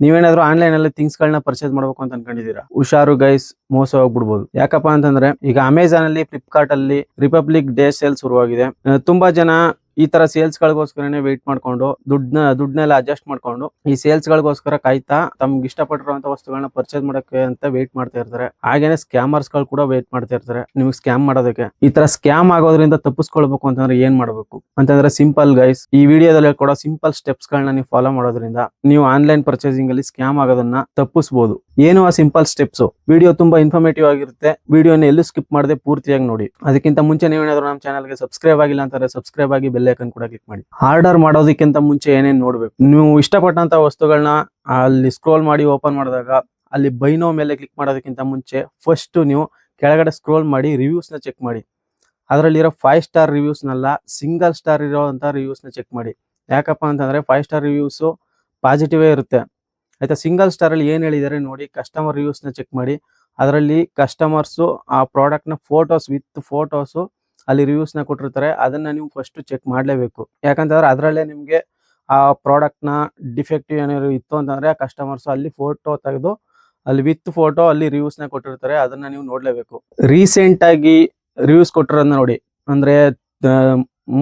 ನೀವೇನಾದ್ರೂ ಆನ್ಲೈನ್ ಅಲ್ಲಿ ಥಿಂಗ್ಸ್ ಗಳನ್ನ ಪರ್ಚೇಸ್ ಮಾಡಬೇಕು ಅಂತ ಅನ್ಕೊಂಡಿದೀರಾ, ಹುಷಾರು ಗೈಸ್, ಮೋಸ ಹೋಗ್ಬಿಡ್ಬೋದು. ಯಾಕಪ್ಪ ಅಂತಂದ್ರೆ ಈಗ ಅಮೆಜಾನ್ ಅಲ್ಲಿ, ಫ್ಲಿಪ್ಕಾರ್ಟ್ ಅಲ್ಲಿ ರಿಪಬ್ಲಿಕ್ ಡೇ ಸೇಲ್ ಶುರುವಾಗಿದೆ. ತುಂಬಾ ಜನ ಈ ತರ ಸೇಲ್ಸ್ ಗಳಿಗೋಸ್ಕರನೇ ವೆಯ್ಟ್ ಮಾಡ್ಕೊಂಡು ದುಡ್ಡನ್ನೆಲ್ಲ ಅಡ್ಜಸ್ಟ್ ಮಾಡ್ಕೊಂಡು ಈ ಸೇಲ್ಸ್ ಗಳಿಗೋಸ್ಕರ ಕಾಯ್ತಾ ತಮ್ಗೆ ಇಷ್ಟಪಟ್ಟಿರುವಂತ ವಸ್ತುಗಳನ್ನ ಪರ್ಚೇಸ್ ಮಾಡಕ್ಕೆ ಅಂತ ವೆಯ್ಟ್ ಮಾಡ್ತಾ ಇರ್ತಾರೆ. ಹಾಗೇನೆ ಸ್ಕ್ಯಾಮರ್ಸ್ ಗಳು ಕೂಡ ವೆಯ್ಟ್ ಮಾಡ್ತಾ ಇರ್ತಾರೆ ನಿಮ್ಗೆ ಸ್ಕ್ಯಾಮ್ ಮಾಡೋದಕ್ಕೆ. ಈ ತರ ಸ್ಕ್ಯಾಮ್ ಆಗೋದ್ರಿಂದ ತಪ್ಪಿಸ್ಕೊಳ್ಬೇಕು ಅಂತಂದ್ರೆ ಏನ್ ಮಾಡ್ಬೇಕು ಅಂತಂದ್ರೆ ಸಿಂಪಲ್ ಗೈಸ್, ಈ ವಿಡಿಯೋದಲ್ಲಿ ಕೂಡ ಸಿಂಪಲ್ ಸ್ಟೆಪ್ಸ್ ಗಳನ್ನ ನೀವು ಫಾಲೋ ಮಾಡೋದ್ರಿಂದ ನೀವು ಆನ್ಲೈನ್ ಪರ್ಚೇಸಿಂಗ್ ಅಲ್ಲಿ ಸ್ಕ್ಯಾಮ್ ಆಗೋದನ್ನ ತಪ್ಪಿಸಬಹುದು. ಏನು ಆ ಸಿಂಪಲ್ ಸ್ಟೆಪ್ಸ್? ವಿಡಿಯೋ ತುಂಬಾ ಇನ್ಫಾರ್ಮೇಟಿವ್ ಆಗಿರುತ್ತೆ, ವಿಡಿಯೋನ ಎಲ್ಲೂ ಸ್ಕಿಪ್ ಮಾಡದೆ ಪೂರ್ತಿಯಾಗಿ ನೋಡಿ. ಅದಕ್ಕಿಂತ ಮುಂಚೆ ನೀವೇನಾದ್ರೂ ನಮ್ಮ ಚಾನಲ್ಗೆ ಸಬ್ಸ್ಕ್ರೈಬ್ ಆಗಿಲ್ಲ ಅಂತಾರೆ ಸಬ್ಸ್ಕ್ರೈಬ್ ಆಗಿ ಬೆಲ್ ಐಕಾನ್ ಕೂಡ ಕ್ಲಿಕ್ ಮಾಡಿ. ಆರ್ಡರ್ ಮಾಡೋದಕ್ಕಿಂತ ಮುಂಚೆ ಏನೇನ್ ನೋಡ್ಬೇಕು? ನೀವು ಇಷ್ಟಪಟ್ಟಂತ ವಸ್ತುಗಳನ್ನ ಅಲ್ಲಿ ಸ್ಕ್ರೋಲ್ ಮಾಡಿ ಓಪನ್ ಮಾಡಿದಾಗ ಅಲ್ಲಿ ಬೈ ನೌ ಮೇಲೆ ಕ್ಲಿಕ್ ಮಾಡೋದಕ್ಕಿಂತ ಮುಂಚೆ ಫಸ್ಟ್ ನೀವು ಕೆಳಗಡೆ ಸ್ಕ್ರೋಲ್ ಮಾಡಿ ರಿವ್ಯೂಸ್ ನ ಚೆಕ್ ಮಾಡಿ. ಅದರಲ್ಲಿರೋ 5 ಸ್ಟಾರ್ ರಿವ್ಯೂಸ್ ನಲ್ಲ ಸಿಂಗಲ್ ಸ್ಟಾರ್ ಇರೋಂತ ರಿವ್ಯೂಸ್ ನ ಚೆಕ್ ಮಾಡಿ. ಯಾಕಪ್ಪ ಅಂತಂದ್ರೆ 5 ಸ್ಟಾರ್ ರಿವ್ಯೂಸ್ ಪಾಸಿಟಿವ್ ಇರುತ್ತೆ ಆಯ್ತಾ. ಸಿಂಗಲ್ ಸ್ಟಾರ್ ಅಲ್ಲಿ ಏನ್ ಹೇಳಿದಾರೆ ನೋಡಿ, ಕಸ್ಟಮರ್ ರಿವ್ಯೂಸ್ ನ ಚೆಕ್ ಮಾಡಿ. ಅದರಲ್ಲಿ ಕಸ್ಟಮರ್ಸ್ ಆ ಪ್ರಾಡಕ್ಟ್ ನ ಫೋಟೋಸ್ ವಿತ್ ಫೋಟೋಸ್ ಅಲ್ಲಿ ರಿವ್ಯೂಸ್ ನ ಕೊಟ್ಟಿರ್ತಾರೆ. ಅದನ್ನ ನೀವು ಫಸ್ಟ್ ಚೆಕ್ ಮಾಡ್ಲೇಬೇಕು. ಯಾಕಂತಂದ್ರೆ ಅದರಲ್ಲೇ ನಿಮ್ಗೆ ಆ ಪ್ರಾಡಕ್ಟ್ ನ ಡಿಫೆಕ್ಟಿವ್ ಏನಾದ್ರು ಇತ್ತು ಅಂತಂದ್ರೆ ಆ ಕಸ್ಟಮರ್ಸ್ ಅಲ್ಲಿ ಫೋಟೋ ತೆಗೆದು ಅಲ್ಲಿ ವಿತ್ ಫೋಟೋ ಅಲ್ಲಿ ರಿವ್ಯೂಸ್ ನ ಕೊಟ್ಟಿರ್ತಾರೆ. ಅದನ್ನ ನೀವು ನೋಡ್ಲೇಬೇಕು. ರೀಸೆಂಟ್ ಆಗಿ ರಿವ್ಯೂಸ್ ಕೊಟ್ಟಿರೋದನ್ನ ನೋಡಿ, ಅಂದ್ರೆ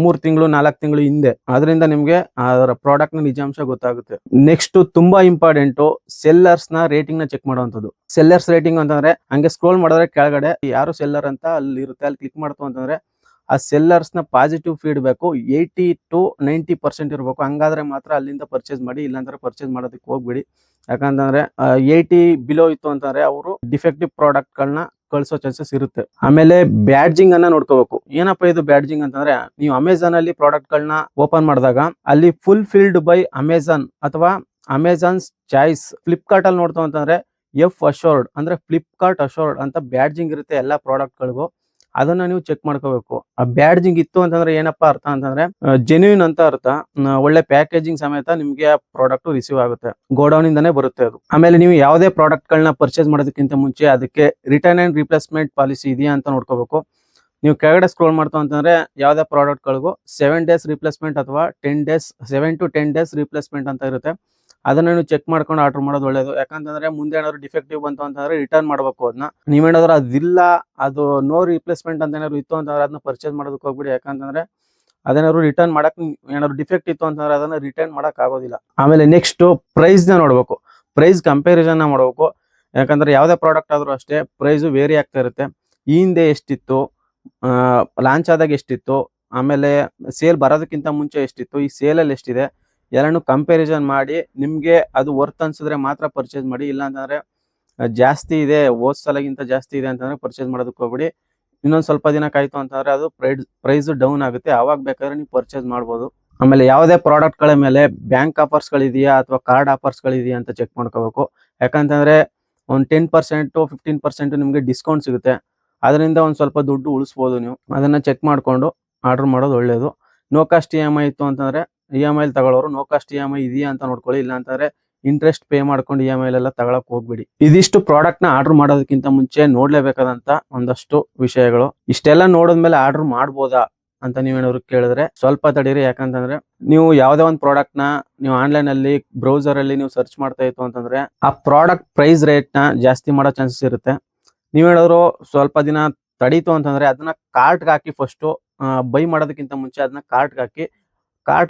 3 ತಿಂಗಳು 4 ತಿಂಗಳು ಹಿಂದೆ. ಅದರಿಂದ ನಿಮ್ಗೆ ಅದರ ಪ್ರಾಡಕ್ಟ್ ನ ನಿಜಾಂಶ ಗೊತ್ತಾಗುತ್ತೆ. ನೆಕ್ಸ್ಟ್ ತುಂಬಾ ಇಂಪಾರ್ಟೆಂಟ್, ಸೆಲ್ಲರ್ಸ್ ನ ರೇಟಿಂಗ್ ನ ಚೆಕ್ ಮಾಡುವಂತದ್ದು. ಸೆಲ್ಲರ್ಸ್ ರೇಟಿಂಗ್ ಅಂತಂದ್ರೆ ಹಂಗೆ ಸ್ಕ್ರೋಲ್ ಮಾಡಿದ್ರೆ ಕೆಳಗಡೆ ಯಾರು ಸೆಲ್ಲರ್ ಅಂತ ಅಲ್ಲಿ ಇರುತ್ತೆ, ಅಲ್ಲಿ ಕ್ಲಿಕ್ ಮಾಡ್ತು ಅಂತಂದ್ರೆ ಆ ಸೆಲ್ಲರ್ಸ್ ನ ಪಾಸಿಟಿವ್ ಫೀಡ್ಬ್ಯಾಕ್ 80 to 90% ಇರಬೇಕು. ಹಂಗಾದ್ರೆ ಮಾತ್ರ ಅಲ್ಲಿಂದ ಪರ್ಚೇಸ್ ಮಾಡಿ, ಇಲ್ಲಾಂದ್ರೆ ಪರ್ಚೇಸ್ ಮಾಡೋದಕ್ಕೆ ಹೋಗ್ಬಿಡಿ. ಯಾಕಂತಂದ್ರೆ 80 ಬಿಲೋ ಇತ್ತು ಅಂತಂದ್ರೆ ಅವರು ಡಿಫೆಕ್ಟಿವ್ ಪ್ರಾಡಕ್ಟ್ ಗಳನ್ನ ಕಳಿಸೋ ಚಾನ್ಸಸ್ ಇರುತ್ತೆ. ಆಮೇಲೆ ಬ್ಯಾಡ್ಜಿಂಗ್ ಅನ್ನ ನೋಡ್ಕೋಬೇಕು. ಏನಪ್ಪಾ ಇದು ಬ್ಯಾಡ್ಜಿಂಗ್ ಅಂತಂದ್ರೆ, ನೀವು ಅಮೆಜಾನ್ ಅಲ್ಲಿ ಪ್ರಾಡಕ್ಟ್ ಗಳನ್ನ ಓಪನ್ ಮಾಡಿದಾಗ ಅಲ್ಲಿ ಫುಲ್ ಫಿಲ್ಡ್ ಬೈ ಅಮೆಜಾನ್ ಅಥವಾ ಅಮೆಜಾನ್ಸ್ ಚಾಯ್ಸ್. ಫ್ಲಿಪ್ಕಾರ್ಟ್ ಅಲ್ಲಿ ನೋಡ್ತಾ ಅಂತಂದ್ರೆ ಎಫ್ ಅಶೋರ್ಡ್ ಅಂದ್ರೆ ಫ್ಲಿಪ್ಕಾರ್ಟ್ ಅಶೋರ್ಡ್ ಅಂತ ಬ್ಯಾಡ್ಜಿಂಗ್ ಇರುತ್ತೆ ಎಲ್ಲಾ ಪ್ರಾಡಕ್ಟ್ ಗಳಿಗೂ. ಅದನ್ನ ನೀವು ಚೆಕ್ ಮಾಡ್ಕೋಬೇಕು. ಆ ಬ್ಯಾಡ್ಜಿಂಗ್ ಇತ್ತು ಅಂತಂದ್ರೆ ಏನಪ್ಪಾ ಅರ್ಥ ಅಂತಂದ್ರೆ ಜೆನ್ಯೂನ್ ಅಂತ ಅರ್ಥ. ಒಳ್ಳೆ ಪ್ಯಾಕೇಜಿಂಗ್ ಸಮೇತ ನಿಮ್ಗೆ ಆ ಪ್ರಾಡಕ್ಟ್ ರಿಸೀವ್ ಆಗುತ್ತೆ, ಗೋಡೌನ್ ಇಂದಾನೆ ಬರುತ್ತೆ ಅದು. ಆಮೇಲೆ ನೀವು ಯಾವುದೇ ಪ್ರಾಡಕ್ಟ್ ಗಳನ್ನ ಪರ್ಚೇಸ್ ಮಾಡೋದಕ್ಕಿಂತ ಮುಂಚೆ ಅದಕ್ಕೆ ರಿಟರ್ನ್ ಅಂಡ್ ರಿಪ್ಲೇಸ್ಮೆಂಟ್ ಪಾಲಿಸಿ ಇದೆಯಾ ಅಂತ ನೋಡ್ಕೋಬೇಕು. ನೀವು ಕೆಳಗಡೆ ಸ್ಕ್ರೋಲ್ ಮಾಡ್ತಾ ಅಂತಂದ್ರೆ ಯಾವುದೇ ಪ್ರಾಡಕ್ಟ್ ಗಳಿಗೂ 7 days ರಿಪ್ಲೇಸ್ಮೆಂಟ್ ಅಥವಾ 7 to 10 days ರಿಪ್ಲೇಸ್ಮೆಂಟ್ ಅಂತ ಇರುತ್ತೆ. ಅದನ್ನ ನೀವು ಚೆಕ್ ಮಾಡ್ಕೊಂಡು ಆರ್ಡರ್ ಮಾಡೋದು ಒಳ್ಳೇದು. ಯಾಕಂತಂದ್ರೆ ಮುಂದೆ ಏನಾದ್ರು ಡಿಫೆಕ್ಟಿವ್ ಬಂತು ಅಂತಂದ್ರೆ ರಿಟರ್ನ್ ಮಾಡಬೇಕು ಅದನ್ನ. ನೀವೇನಾದ್ರು ಅದಿಲ್ಲ, ಅದು ನೋ ರಿಪ್ಲೇಸ್ಮೆಂಟ್ ಅಂತ ಏನಾದ್ರು ಇತ್ತು ಅಂತಂದ್ರೆ ಅದನ್ನ ಪರ್ಚೇಸ್ ಮಾಡೋದಕ್ಕೆ ಹೋಗ್ಬಿಡಿ. ಯಾಕಂತಂದ್ರೆ ಅದೇನಾದ್ರು ರಿಟರ್ನ್ ಮಾಡಕ್, ಏನಾದ್ರು ಡಿಫೆಕ್ಟ್ ಇತ್ತು ಅಂತಂದ್ರೆ ಅದನ್ನ ರಿಟರ್ನ್ ಮಾಡಕ್ ಆಗೋದಿಲ್ಲ. ಆಮೇಲೆ ನೆಕ್ಸ್ಟ್ ಪ್ರೈಸ್ ನ ನೋಡ್ಬೇಕು, ಪ್ರೈಸ್ ಕಂಪ್ಯಾರಿಸನ್ ನ ಮಾಡ್ಬೇಕು. ಯಾಕಂದ್ರೆ ಯಾವುದೇ ಪ್ರಾಡಕ್ಟ್ ಆದ್ರೂ ಅಷ್ಟೇ ಪ್ರೈಸ್ ವೇರಿ ಆಗ್ತಾ ಇರುತ್ತೆ. ಈ ಹಿಂದೆ ಎಷ್ಟಿತ್ತು, ಲಾಂಚ್ ಆದಾಗ ಎಷ್ಟಿತ್ತು, ಆಮೇಲೆ ಸೇಲ್ ಬರೋದಕ್ಕಿಂತ ಮುಂಚೆ ಎಷ್ಟಿತ್ತು, ಈ ಸೇಲಲ್ಲಿ ಎಷ್ಟಿದೆ ಎಲ್ಲಾನು ಕಂಪ್ಯಾರಿಸನ್ ಮಾಡಿ ನಿಮ್ಗೆ ಅದು ವರ್ತ್ ಅನ್ಸಿದ್ರೆ ಮಾತ್ರ ಪರ್ಚೇಸ್ ಮಾಡಿ. ಇಲ್ಲ ಅಂತಂದ್ರೆ ಜಾಸ್ತಿ ಇದೆ, ಹೋದ್ ಸಲಗಿಂತ ಜಾಸ್ತಿ ಇದೆ ಅಂತಂದ್ರೆ ಪರ್ಚೇಸ್ ಮಾಡೋದಕ್ಕೆ ಹೋಗ್ಬಿಡಿ. ಇನ್ನೊಂದ್ ಸ್ವಲ್ಪ ದಿನ ಕಾಯ್ತು ಅಂತಂದ್ರೆ ಅದು ಪ್ರೈಸ್ ಡೌನ್ ಆಗುತ್ತೆ, ಅವಾಗ ಬೇಕಾದ್ರೆ ನೀವು ಪರ್ಚೇಸ್ ಮಾಡ್ಬೋದು. ಆಮೇಲೆ ಯಾವುದೇ ಪ್ರಾಡಕ್ಟ್ ಗಳ ಮೇಲೆ ಬ್ಯಾಂಕ್ ಆಫರ್ಸ್ ಗಳಿದೆಯಾ ಅಥವಾ ಕಾರ್ಡ್ ಆಫರ್ಸ್ ಗಳಿದೆಯಾ ಅಂತ ಚೆಕ್ ಮಾಡ್ಕೋಬೇಕು. ಯಾಕಂತಂದ್ರೆ ಒಂದು 10% to 15% ನಿಮ್ಗೆ ಡಿಸ್ಕೌಂಟ್ ಸಿಗುತ್ತೆ. ಅದರಿಂದ ಒಂದ್ ಸ್ವಲ್ಪ ದುಡ್ಡು ಉಳಿಸಬಹುದು. ನೀವು ಅದನ್ನ ಚೆಕ್ ಮಾಡ್ಕೊಂಡು ಆರ್ಡರ್ ಮಾಡೋದು ಒಳ್ಳೇದು. ನೋ ಕಾಸ್ಟ್ EMI ಇತ್ತು ಅಂತಂದ್ರೆ EMI ತಗೊಳ್ಳೋರು ನೋ ಕಾಸ್ಟ್ EMI ಇದೆಯಾ ಅಂತ ನೋಡ್ಕೊಳ್ಳಿ. ಇಲ್ಲ ಅಂತಂದ್ರೆ ಇಂಟ್ರೆಸ್ಟ್ ಪೇ ಮಾಡ್ಕೊಂಡು EMI ಎಲ್ಲ ತಗೊಳಕ್ ಹೋಗ್ಬಿಡಿ. ಇದಿಷ್ಟು ಪ್ರಾಡಕ್ಟ್ ನ ಆರ್ಡರ್ ಮಾಡೋದಕ್ಕಿಂತ ಮುಂಚೆ ನೋಡ್ಲೇಬೇಕಾದಂತ ಒಂದಷ್ಟು ವಿಷಯಗಳು. ಇಷ್ಟೆಲ್ಲ ನೋಡಿದ್ಮೇಲೆ ಆರ್ಡರ್ ಮಾಡ್ಬೋದಾ ಅಂತ ನೀವೇನಾದ್ರು ಕೇಳಿದ್ರೆ ಸ್ವಲ್ಪ ತಡೀರಿ. ಯಾಕಂತಂದ್ರೆ ನೀವು ಯಾವುದೇ ಒಂದು ಪ್ರಾಡಕ್ಟ್ ನ ನೀವು ಆನ್ಲೈನ್ ಅಲ್ಲಿ ಬ್ರೌಸರ್ ಅಲ್ಲಿ ನೀವು ಸರ್ಚ್ ಮಾಡ್ತಾ ಇತ್ತು ಅಂತಂದ್ರೆ ಆ ಪ್ರಾಡಕ್ಟ್ ಪ್ರೈಸ್ ರೇಟ್ ನ ಜಾಸ್ತಿ ಮಾಡೋ ಚಾನ್ಸಸ್ ಇರುತ್ತೆ. ನೀವೇನಾದ್ರು ಸ್ವಲ್ಪ ದಿನ ತಡೀತು ಅಂತಂದ್ರೆ ಅದನ್ನ ಕಾರ್ಟ್ಗೆ ಹಾಕಿ, ಫಸ್ಟ್ ಬೈ ಮಾಡೋದಕ್ಕಿಂತ ಮುಂಚೆ ಅದನ್ನ ಕಾರ್ಟ್ಗೆ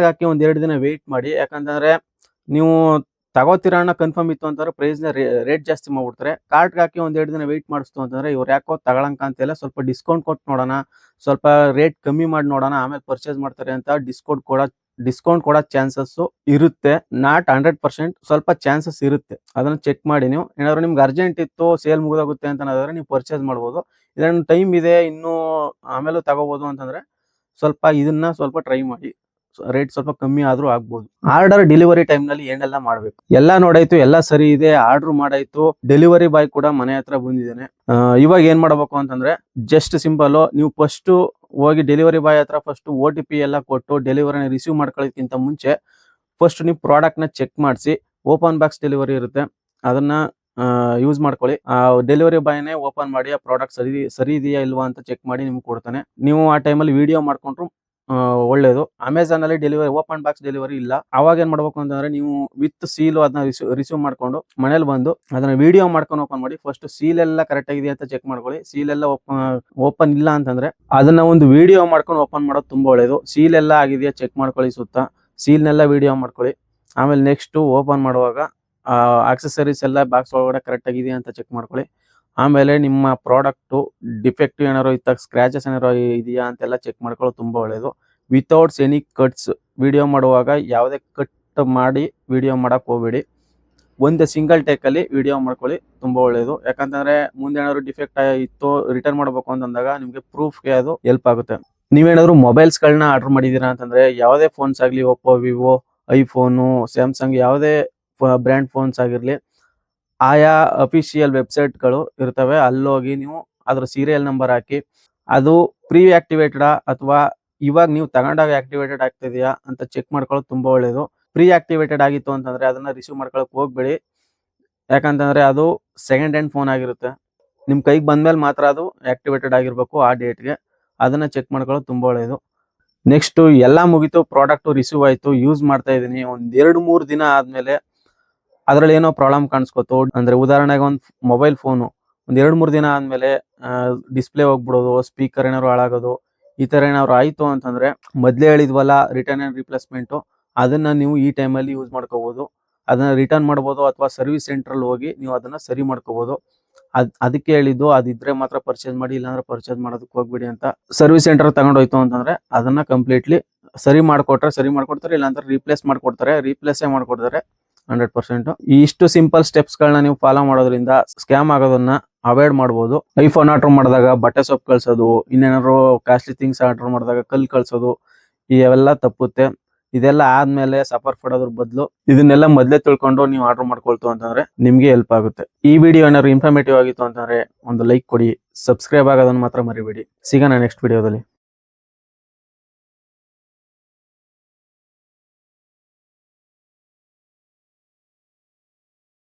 ಹಾಕಿ ಒಂದ್ 2 ದಿನ ವೇಟ್ ಮಾಡಿ. ಯಾಕಂತಂದ್ರೆ ನೀವು ತಗೋತೀರಾ ಅನ್ನೋ ಕನ್ಫರ್ಮ್ ಇತ್ತು ಅಂತಂದ್ರೆ ಪ್ರೈಸ್ ನ ರೇಟ್ ಜಾಸ್ತಿ ಮಾಡ್ಬಿಡ್ತಾರೆ. ಕಾರ್ಟ್ಗೆ ಹಾಕಿ ಒಂದ್ 2 ದಿನ ವೇಟ್ ಮಾಡಿಸ್ತು ಅಂತಂದ್ರೆ ಇವ್ರು ಯಾಕೋ ತಗೊಳಂಕ ಅಂತೆಲ್ಲ ಸ್ವಲ್ಪ ಡಿಸ್ಕೌಂಟ್ ಕೊಟ್ಟು ನೋಡೋಣ, ಸ್ವಲ್ಪ ರೇಟ್ ಕಮ್ಮಿ ಮಾಡಿ ನೋಡೋಣ, ಆಮೇಲೆ ಪರ್ಚೇಸ್ ಮಾಡ್ತಾರೆ ಅಂತ ಡಿಸ್ಕೌಂಟ್ ಕೊಡೋ ಚಾನ್ಸಸ್ ಇರುತ್ತೆ. ನಾಟ್ 100%, ಸ್ವಲ್ಪ ಚಾನ್ಸಸ್ ಇರುತ್ತೆ. ಅದನ್ನ ಚೆಕ್ ಮಾಡಿ. ನೀವು ಏನಾದ್ರು ನಿಮ್ಗೆ ಅರ್ಜೆಂಟ್ ಇತ್ತು, ಸೇಲ್ ಮುಗಿದೋಗುತ್ತೆ ಅಂತ ಅನ್ನೋದಾದ್ರೆ ನೀವು ಪರ್ಚೇಸ್ ಮಾಡ್ಬೋದು. ಇಲ್ಲ ಟೈಮ್ ಇದೆ ಇನ್ನೂ ಆಮೇಲೆ ತಗೋಬಹುದು ಅಂತಂದ್ರೆ ಇದನ್ನ ಸ್ವಲ್ಪ ಟ್ರೈ ಮಾಡಿ, ರೇಟ್ ಸ್ವಲ್ಪ ಕಮ್ಮಿ ಆದ್ರೂ ಆಗ್ಬೋದು. ಆರ್ಡರ್ ಡೆಲಿವರಿ ಟೈಮ್ ನಲ್ಲಿ ಏನೆಲ್ಲ ಮಾಡ್ಬೇಕು? ಎಲ್ಲ ನೋಡಾಯ್ತು, ಎಲ್ಲ ಸರಿ ಇದೆ, ಆರ್ಡರ್ ಮಾಡಾಯ್ತು, ಡೆಲಿವರಿ ಬಾಯ್ ಕೂಡ ಮನೆ ಹತ್ರ ಬಂದಿದ್ದೇನೆ. ಇವಾಗ ಏನ್ ಮಾಡಬೇಕು ಅಂತಂದ್ರೆ ಜಸ್ಟ್ ಸಿಂಪಲ್, ನೀವು ಫಸ್ಟ್ ಹೋಗಿ ಡೆಲಿವರಿ ಬಾಯ್ ಹತ್ರ ಫಸ್ಟ್ OTP ಎಲ್ಲ ಕೊಟ್ಟು ಡೆಲಿವರಿನ ರಿಸೀವ್ ಮಾಡ್ಕೊಳ್ಳೋದಕ್ಕಿಂತ ಮುಂಚೆ ಫಸ್ಟ್ ನೀವು ಪ್ರಾಡಕ್ಟ್ ನ ಚೆಕ್ ಮಾಡಿಸಿ. ಓಪನ್ ಬಾಕ್ಸ್ ಡೆಲಿವರಿ ಇರುತ್ತೆ, ಅದನ್ನ ಯೂಸ್ ಮಾಡ್ಕೊಳ್ಳಿ. ಆ ಡೆಲಿವರಿ ಬಾಯ್ನೇ ಓಪನ್ ಮಾಡಿ ಆ ಪ್ರಾಡಕ್ಟ್ ಸರಿ ಇದೆಯಾ ಇಲ್ವಾ ಅಂತ ಚೆಕ್ ಮಾಡಿ ನಿಮ್ಗೆ ಕೊಡ್ತಾನೆ. ನೀವು ಆ ಟೈಮಲ್ಲಿ ವಿಡಿಯೋ ಮಾಡ್ಕೊಂಡ್ರು ಒಳ್ಳೇದು. ಅಮೆಝಾನ್ ಅಲ್ಲಿ ಡೆಲಿವರಿ ಓಪನ್ ಬಾಕ್ಸ್ ಡೆಲಿವರಿ ಇಲ್ಲ. ಅವಾಗ ಏನ್ ಮಾಡ್ಬೇಕು ಅಂತಂದ್ರೆ ನೀವು ವಿತ್ ಸೀಲ್ ಅದನ್ನ ರಿಸೀವ್ ಮಾಡ್ಕೊಂಡು ಮನೇಲಿ ಬಂದು ಅದನ್ನ ವಿಡಿಯೋ ಮಾಡ್ಕೊಂಡು ಓಪನ್ ಮಾಡಿ. ಫಸ್ಟ್ ಸೀಲ್ ಎಲ್ಲ ಕರೆಕ್ಟ್ ಆಗಿದೆ ಅಂತ ಚೆಕ್ ಮಾಡ್ಕೊಳ್ಳಿ. ಸೀಲ್ ಎಲ್ಲ ಓಪನ್ ಇಲ್ಲ ಅಂತಂದ್ರೆ ಅದನ್ನ ಒಂದು ವಿಡಿಯೋ ಮಾಡ್ಕೊಂಡು ಓಪನ್ ಮಾಡೋದು ತುಂಬಾ ಒಳ್ಳೇದು. ಸೀಲ್ ಎಲ್ಲ ಆಗಿದೆಯಾ ಚೆಕ್ ಮಾಡ್ಕೊಳ್ಳಿ, ಸುತ್ತ ಸೀಲ್ನೆಲ್ಲ ವಿಡಿಯೋ ಮಾಡ್ಕೊಳ್ಳಿ. ಆಮೇಲೆ ನೆಕ್ಸ್ಟ್ ಓಪನ್ ಮಾಡುವಾಗ ಆಕ್ಸೆಸರೀಸ್ ಎಲ್ಲ ಬಾಕ್ಸ್ ಒಳಗಡೆ ಕರೆಕ್ಟ್ ಆಗಿದೆಯಾ ಅಂತ ಚೆಕ್ ಮಾಡ್ಕೊಳ್ಳಿ. ಆಮೇಲೆ ನಿಮ್ಮ ಪ್ರಾಡಕ್ಟು ಡಿಫೆಕ್ಟಿವ್ ಏನಾರು ಇತ್ತಾಗ ಸ್ಕ್ರಾಚಸ್ ಏನಾರು ಇದೆಯಾ ಅಂತೆಲ್ಲ ಚೆಕ್ ಮಾಡ್ಕೊಳ್ಳೋದು ತುಂಬಾ ಒಳ್ಳೇದು. ವಿತೌಟ್ಸ್ ಎನಿ ಕಟ್ಸ್ ವಿಡಿಯೋ ಮಾಡುವಾಗ ಯಾವುದೇ ಕಟ್ ಮಾಡಿ ವಿಡಿಯೋ ಮಾಡಕ್ ಹೋಗ್ಬೇಡಿ. ಒಂದು ಸಿಂಗಲ್ ಟೇಕಲ್ಲಿ ವಿಡಿಯೋ ಮಾಡ್ಕೊಳ್ಳಿ, ತುಂಬಾ ಒಳ್ಳೇದು. ಯಾಕಂತಂದ್ರೆ ಮುಂದೆ ಏನಾದ್ರು ಡಿಫೆಕ್ಟ್ ಇತ್ತು ರಿಟರ್ನ್ ಮಾಡಬೇಕು ಅಂತಂದಾಗ ನಿಮಗೆ ಪ್ರೂಫ್ಗೆ ಅದು ಹೆಲ್ಪ್ ಆಗುತ್ತೆ. ನೀವೇನಾದ್ರು ಮೊಬೈಲ್ಸ್ಗಳನ್ನ ಆರ್ಡರ್ ಮಾಡಿದೀರಾ ಅಂತಂದ್ರೆ ಯಾವುದೇ ಫೋನ್ಸ್ ಆಗಲಿ, ಒಪ್ಪೋ, ವಿವೋ, ಐಫೋನು, ಸ್ಯಾಮ್ಸಂಗ್ ಯಾವುದೇ ಬ್ರ್ಯಾಂಡ್ ಫೋನ್ಸ್ ಆಗಿರಲಿ, ಆಯಾ ಅಫಿಷಿಯಲ್ ವೆಬ್ಸೈಟ್ಗಳು ಇರ್ತವೆ. ಅಲ್ಲೋಗಿ ನೀವು ಅದ್ರ ಸೀರಿಯಲ್ ನಂಬರ್ ಹಾಕಿ ಅದು ಪ್ರೀ ಆಕ್ಟಿವೇಟೆಡ್ ಅಥವಾ ಇವಾಗ ನೀವು ತಗೊಂಡಾಗ ಆಕ್ಟಿವೇಟೆಡ್ ಆಗ್ತಿದೆಯಾ ಅಂತ ಚೆಕ್ ಮಾಡ್ಕೊಳ್ಳೋದು ತುಂಬಾ ಒಳ್ಳೇದು. ಪ್ರೀ ಆಕ್ಟಿವೇಟೆಡ್ ಆಗಿತ್ತು ಅಂತಂದ್ರೆ ಅದನ್ನ ರಿಸೀವ್ ಮಾಡ್ಕೊಳಕ್ ಹೋಗ್ಬೇಡಿ. ಯಾಕಂತಂದ್ರೆ ಅದು ಸೆಕೆಂಡ್ ಹ್ಯಾಂಡ್ ಫೋನ್ ಆಗಿರುತ್ತೆ. ನಿಮ್ ಕೈಗೆ ಬಂದ್ಮೇಲೆ ಮಾತ್ರ ಅದು ಆಕ್ಟಿವೇಟೆಡ್ ಆಗಿರ್ಬೇಕು ಆ ಡೇಟ್ಗೆ. ಅದನ್ನ ಚೆಕ್ ಮಾಡ್ಕೊಳ್ಳೋದು ತುಂಬಾ ಒಳ್ಳೇದು. ನೆಕ್ಸ್ಟ್ ಎಲ್ಲ ಮುಗೀತು, ಪ್ರಾಡಕ್ಟ್ ರಿಸೀವ್ ಆಯ್ತು, ಯೂಸ್ ಮಾಡ್ತಾ ಇದೀನಿ. ಒಂದ್ 2-3 ದಿನ ಆದ್ಮೇಲೆ ಅದ್ರಲ್ಲಿ ಏನೋ ಪ್ರಾಬ್ಲಮ್ ಕಾಣಿಸ್ಕೊತು. ಅಂದ್ರೆ ಉದಾಹರಣೆಗೆ ಒಂದು ಮೊಬೈಲ್ ಫೋನು ಒಂದ್ 2-3 ದಿನ ಆದ್ಮೇಲೆ ಡಿಸ್ಪ್ಲೇ ಹೋಗ್ಬಿಡೋದು, ಸ್ಪೀಕರ್ ಏನಾದ್ರು ಹಾಳಾಗೋದು, ಈ ತರ ಏನಾದ್ರು ಆಯ್ತು ಅಂತಂದ್ರೆ ಮೊದ್ಲೇ ಹೇಳಿದ್ವಲ್ಲ ರಿಟರ್ನ್ ಅಂಡ್ ರಿಪ್ಲೇಸ್ಮೆಂಟ್, ಅದನ್ನ ನೀವು ಈ ಟೈಮಲ್ಲಿ ಯೂಸ್ ಮಾಡ್ಕೋಬಹುದು. ಅದನ್ನ ರಿಟರ್ನ್ ಮಾಡ್ಬೋದು ಅಥವಾ ಸರ್ವಿಸ್ ಸೆಂಟರ್ ಹೋಗಿ ನೀವು ಅದನ್ನ ಸರಿ ಮಾಡ್ಕೋಬಹುದು. ಅದಕ್ಕೆ ಹೇಳಿದ್ದು, ಅದಿದ್ರೆ ಮಾತ್ರ ಪರ್ಚೇಸ್ ಮಾಡಿ, ಇಲ್ಲಾಂದ್ರೆ ಪರ್ಚೇಸ್ ಮಾಡೋದಕ್ಕೆ ಹೋಗ್ಬಿಡಿ ಅಂತ. ಸರ್ವಿಸ್ ಸೆಂಟರ್ ತಗೊಂಡೋಯ್ತು ಅಂತಂದ್ರೆ ಅದನ್ನ ಕಂಪ್ಲೀಟ್ಲಿ ಸರಿ ಮಾಡ್ಕೊಡ್ತಾರೆ, ಇಲ್ಲಾಂದ್ರೆ ರೀಪ್ಲೇಸ್ ಮಾಡ್ಕೊಡ್ತಾರೆ 100%. ಇಷ್ಟು ಸಿಂಪಲ್ ಸ್ಟೆಪ್ಸ್ ಗಳನ್ನ ನೀವು ಫಾಲೋ ಮಾಡೋದ್ರಿಂದ ಸ್ಕ್ಯಾಮ್ ಆಗೋದನ್ನ ಅವಾಯ್ಡ್ ಮಾಡಬಹುದು. ಐಫೋನ್ ಆರ್ಡರ್ ಮಾಡಿದಾಗ ಬಟ್ಟೆ ಸೊಪ್ಪು ಕಳ್ಸೋದು, ಇನ್ನೇನಾದ್ರು ಕಾಸ್ಟ್ಲಿ ಥಿಂಗ್ಸ್ ಆರ್ಡರ್ ಮಾಡಿದಾಗ ಕಲ್ ಕಳ್ಸೋದು, ಇವೆಲ್ಲ ತಪ್ಪುತ್ತೆ. ಇದೆಲ್ಲ ಆದ್ಮೇಲೆ ಸಫರ್ ಪಡೋದ್ರ ಬದಲು ಇದನ್ನೆಲ್ಲ ಮೊದ್ಲೇ ತಿಳ್ಕೊಂಡು ನೀವು ಆರ್ಡರ್ ಮಾಡ್ಕೊಳ್ತು ಅಂತಂದ್ರೆ ನಿಮ್ಗೆ ಹೆಲ್ಪ್ ಆಗುತ್ತೆ. ಈ ವಿಡಿಯೋ ಏನಾದ್ರು ಇನ್ಫಾರ್ಮೇಟಿವ್ ಆಗಿತ್ತು ಅಂತಂದ್ರೆ ಒಂದು ಲೈಕ್ ಕೊಡಿ, ಸಬ್ಸ್ಕ್ರೈಬ್ ಆಗೋದನ್ನ ಮಾತ್ರ ಮರಿಬೇಡಿ. ಸಿಗೋಣ ನೆಕ್ಸ್ಟ್ ವಿಡಿಯೋದಲ್ಲಿ.